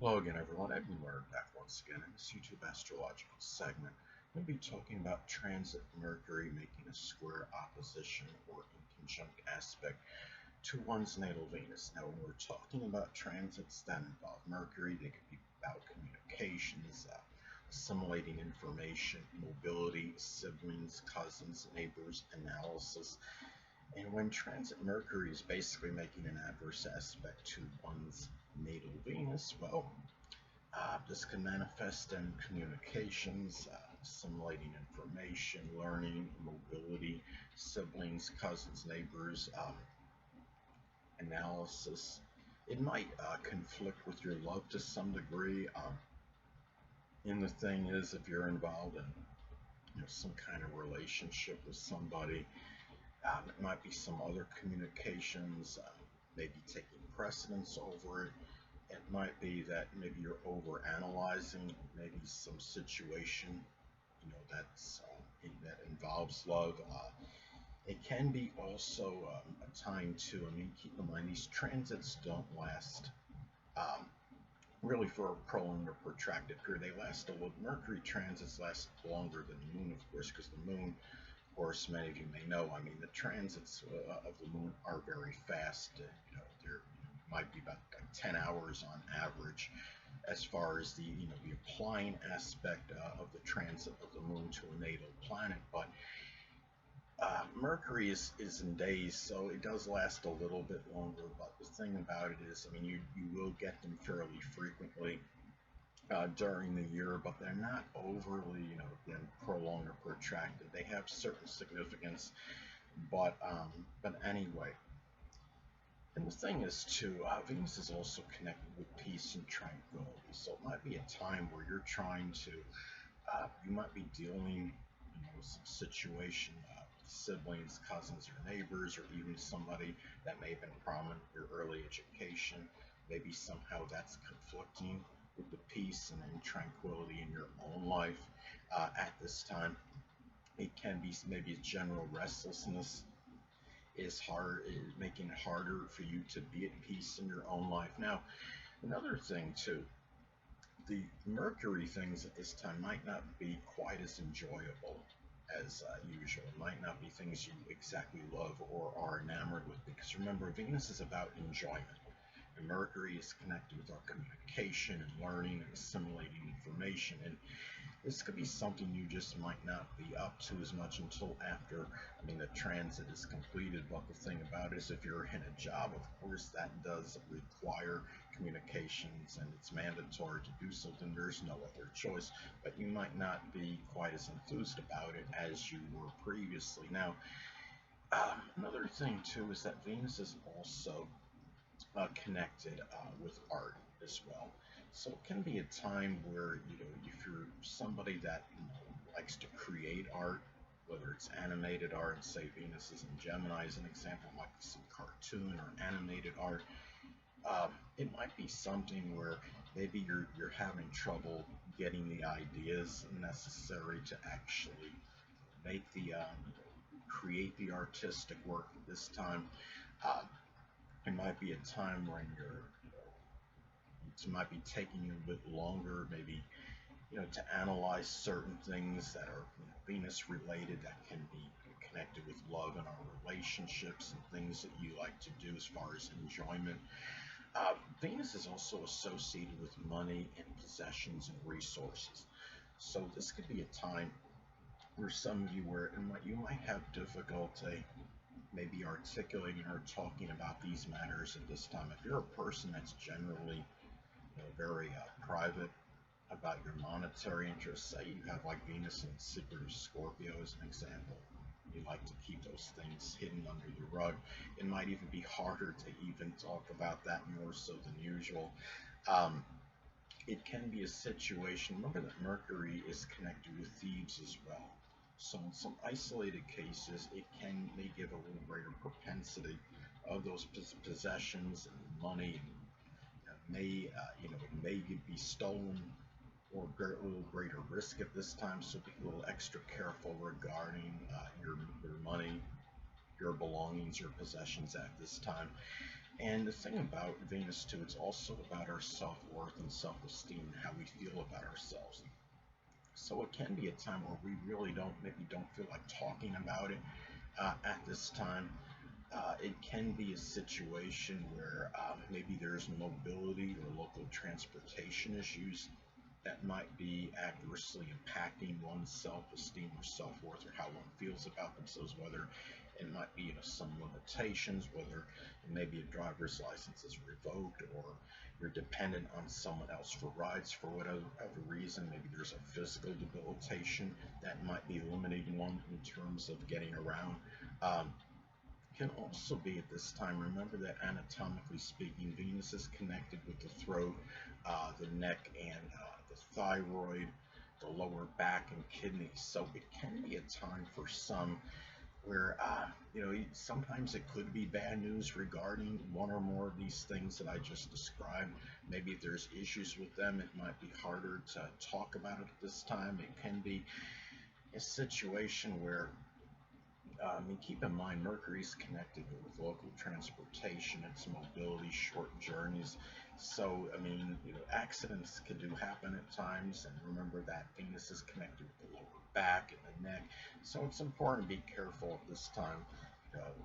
Hello again, everyone. Edwin Learnard back once again in this YouTube astrological segment. I'm going to be talking about transit Mercury making a square opposition or inconjunct aspect to one's natal Venus. Now, when we're talking about transits that involve Mercury, they could be about communications, assimilating information, mobility, siblings, cousins, neighbors, analysis. And when transit Mercury is basically making an adverse aspect to one's natal Venus, well, this can manifest in communications, assimilating information, learning, mobility, siblings, cousins, neighbors, analysis. It might conflict with your love to some degree. And the thing is, if you're involved in some kind of relationship with somebody, it might be some other communications, maybe taking precedence over it. It might be that maybe you're over analyzing maybe some situation, that involves love. It can be also a time to, I mean, keep in mind these transits don't last um, really for a prolonged or protracted period. They last a little. Mercury transits last longer than the moon, of course, because the moon, of course, many of you may know. I mean, the transits of the moon are very fast. They're might be about like 10 hours on average as far as the applying aspect of the transit of the moon to a natal planet. But Mercury is in days, so it does last a little bit longer. But the thing about it is, I mean, you will get them fairly frequently during the year, but they're not overly, again, prolonged or protracted. They have certain significance, but anyway. And the thing is, too, Venus is also connected with peace and tranquility. So it might be a time where you're trying to, you might be dealing, with some situation with siblings, cousins, or neighbors, or even somebody that may have been prominent in your early education. Maybe somehow that's conflicting with the peace and tranquility in your own life at this time. It can be maybe a general restlessness is making it harder for you to be at peace in your own life. Now, another thing too, the Mercury things at this time might not be quite as enjoyable as usual. It might not be things you exactly love or are enamored with, because remember, Venus is about enjoyment. And Mercury is connected with our communication and learning and assimilating information. And this could be something you just might not be up to as much until after, I mean, the transit is completed. But the thing about it is, if you're in a job, of course, that does require communications and it's mandatory to do so, then there's no other choice. But you might not be quite as enthused about it as you were previously. Now, another thing too is that Venus is also connected with art as well. So it can be a time where, if you're somebody that likes to create art, whether it's animated art, and say Venus is in Gemini as an example, like some cartoon or animated art, it might be something where maybe you're having trouble getting the ideas necessary to actually make create the artistic work at this time. Uh, it might be a time when it might be taking you a bit longer, maybe, to analyze certain things that are, Venus related, that can be connected with love and our relationships and things that you like to do as far as enjoyment. Venus is also associated with money and possessions and resources. So this could be a time where some of you you might have difficulty maybe articulating or talking about these matters at this time. If you're a person that's generally, very private about your monetary interests, say you have like Venus in secretive Scorpio as an example, you like to keep those things hidden under the rug, it might even be harder to even talk about that more so than usual. Um, it can be a situation. Remember that Mercury is connected with thieves as well. So in some isolated cases, may give a little greater propensity of those possessions and money, and it may be stolen or a little greater risk at this time. So be a little extra careful regarding your money, your belongings, your possessions at this time. And the thing about Venus too, it's also about our self-worth and self-esteem and how we feel about ourselves. So it can be a time where we really maybe don't feel like talking about it at this time. It can be a situation where maybe there's mobility or local transportation issues that might be adversely impacting one's self-esteem or self-worth or how one feels about themselves, whether it might be, some limitations, whether maybe a driver's license is revoked or you're dependent on someone else for rides for whatever reason. Maybe there's a physical debilitation that might be limiting one in terms of getting around. Um, can also be at this time. Remember that anatomically speaking, Venus is connected with the throat, the neck, and the thyroid, the lower back, and kidneys. So it can be a time for some where, sometimes it could be bad news regarding one or more of these things that I just described. Maybe if there's issues with them, it might be harder to talk about it at this time. It can be a situation where keep in mind, Mercury is connected with local transportation, its mobility, short journeys. So, accidents can do happen at times, and remember that Venus is connected with the lower back and the neck. So it's important to be careful at this time.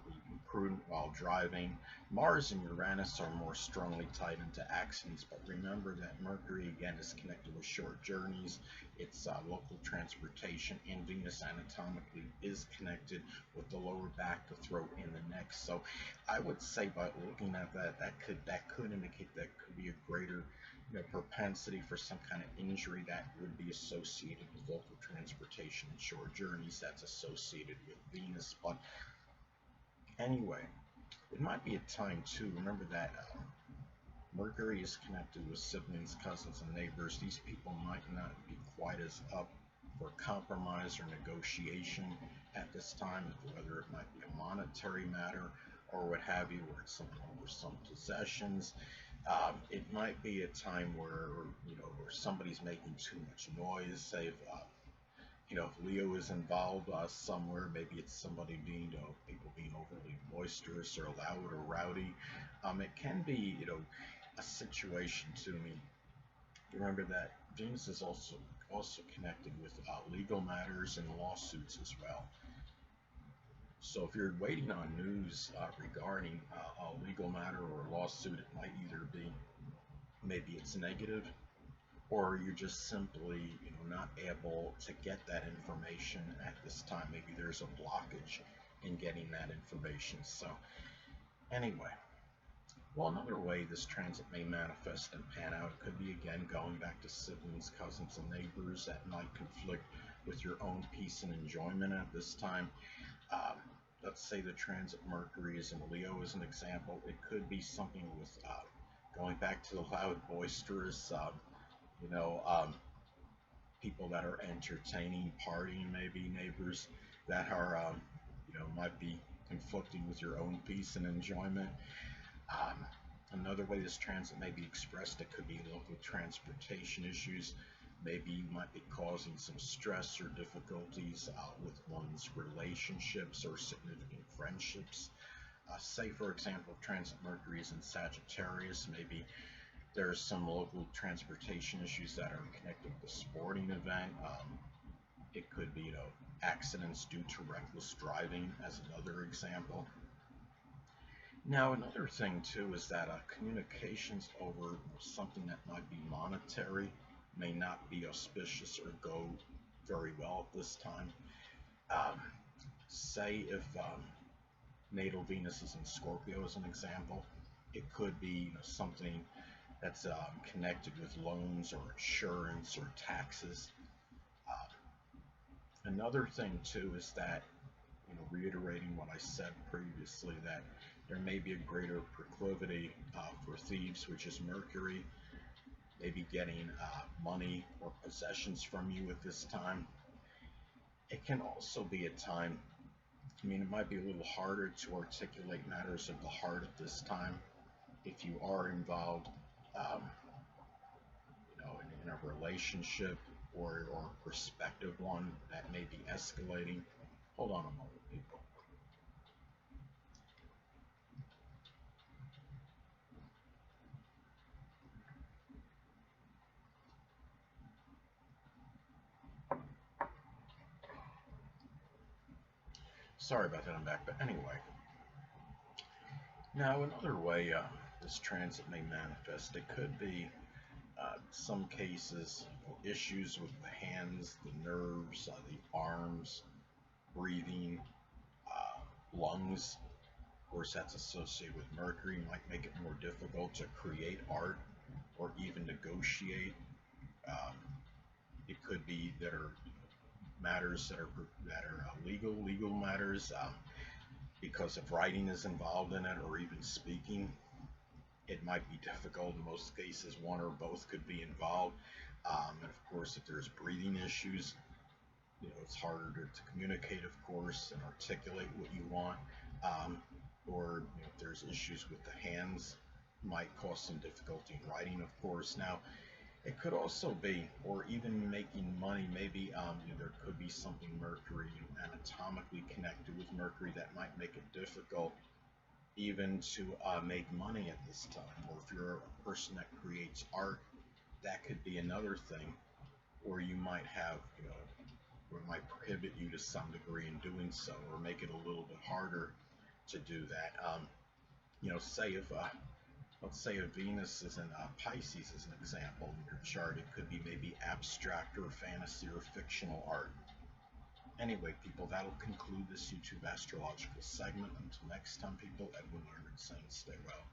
Be prudent while driving. Mars and Uranus are more strongly tied into accidents, but remember that Mercury again is connected with short journeys, its local transportation, and Venus anatomically is connected with the lower back, the throat, and the neck. So I would say by looking at that, that could indicate that could be a greater propensity for some kind of injury that would be associated with local transportation and short journeys that's associated with Venus. But anyway, it might be a time too. Remember that Mercury is connected with siblings, cousins, and neighbors. These people might not be quite as up for compromise or negotiation at this time, whether it might be a monetary matter or what have you, or it's something over some possessions. It might be a time where somebody's making too much noise. Say if Leo is involved somewhere, maybe it's somebody people being overly boisterous or loud or rowdy. It can be, a situation to me. Remember that Venus is also connected with legal matters and lawsuits as well. So if you're waiting on news regarding a legal matter or a lawsuit, it might either be maybe it's negative, or you're just simply not able to get that information at this time. Maybe there's a blockage in getting that information. So anyway, well, another way this transit may manifest and pan out could be, again, going back to siblings, cousins, and neighbors that might conflict with your own peace and enjoyment at this time. um, let's say the transit Mercury is in Leo as an example. It could be something with going back to the loud, boisterous, you know, um, people that are entertaining, partying, maybe neighbors that are, might be conflicting with your own peace and enjoyment. Um, Another way this transit may be expressed, it could be local transportation issues. Maybe you might be causing some stress or difficulties with one's relationships or significant friendships. Say, for example, transit Mercury is in Sagittarius. Maybe there's some local transportation issues that are connected with a sporting event. It could be, accidents due to reckless driving, as another example. Now, another thing too is that communications over something that might be monetary may not be auspicious or go very well at this time. Um, Say if natal Venus is in Scorpio, as an example, it could be something that's connected with loans or insurance or taxes. Another thing too is that, reiterating what I said previously, that there may be a greater proclivity for thieves, which is Mercury, maybe getting money or possessions from you at this time. It can also be a time, it might be a little harder to articulate matters of the heart at this time if you are involved, um, in a relationship or prospective one that may be escalating. Hold on a moment, people. Sorry about that, I'm back. But anyway, now another way this transit may manifest, it could be some cases issues with the hands, the nerves, the arms, breathing, lungs. Of course, that's associated with Mercury, might make it more difficult to create art or even negotiate. Um, it could be that are matters that are legal matters, because if writing is involved in it or even speaking, it might be difficult. In most cases, one or both could be involved. And of course, if there's breathing issues, it's harder to communicate, of course, and articulate what you want. Um, or if there's issues with the hands, might cause some difficulty in writing, of course. Now, it could also be, or even making money. Maybe there could be something Mercury anatomically connected with Mercury that might make it difficult even to make money at this time. Or if you're a person that creates art, that could be another thing, or you might have, or it might prohibit you to some degree in doing so, or make it a little bit harder to do that. Say if let's say a Venus is in Pisces as an example in your chart, it could be maybe abstract or fantasy or fictional art. Anyway, people, that'll conclude this YouTube astrological segment. Until next time, people, Edwin Learnard saying stay well.